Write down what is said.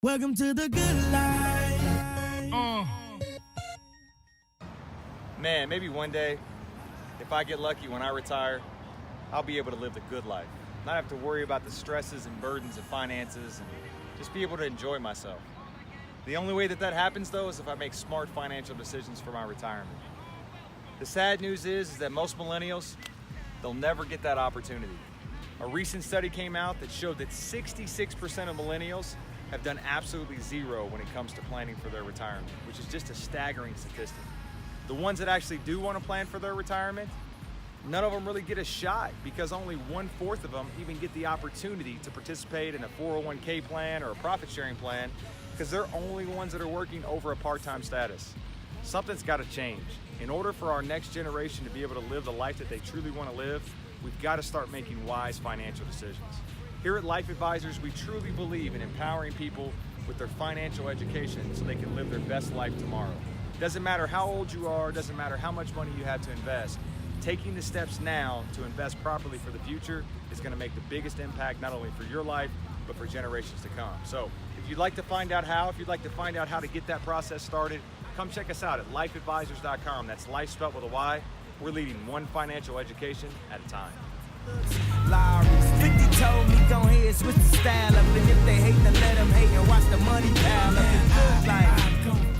Welcome to the good life. Man, maybe one day, if I get lucky when I retire, I'll be able to live the good life. Not have to worry about the stresses and burdens of finances and just be able to enjoy myself. The only way that happens though is if I make smart financial decisions for my retirement. The sad news is that most millennials, they'll never get that opportunity. A recent study came out that showed that 66% of millennials have done absolutely zero when it comes to planning for their retirement, which is just a staggering statistic. The ones that actually do want to plan for their retirement, none of them really get a shot because only 1/4 of them even get the opportunity to participate in a 401k plan or a profit sharing plan because they're only ones that are working over a part-time status. Something's got to change. In order for our next generation to be able to live the life that they truly want to live, we've got to start making wise financial decisions. Here at Life Advisors, we truly believe in empowering people with their financial education so they can live their best life tomorrow. Doesn't matter how old you are, doesn't matter how much money you have to invest, taking the steps now to invest properly for the future is going to make the biggest impact not only for your life, but for generations to come. So if you'd like to find out how, to get that process started, come check us out at lifeadvisors.com. That's life spelled with a Y. We're leading one financial education at a time. 50 told me go ahead, switch the style up. And if they hate, then let them hate and watch the money pile up. It's good life.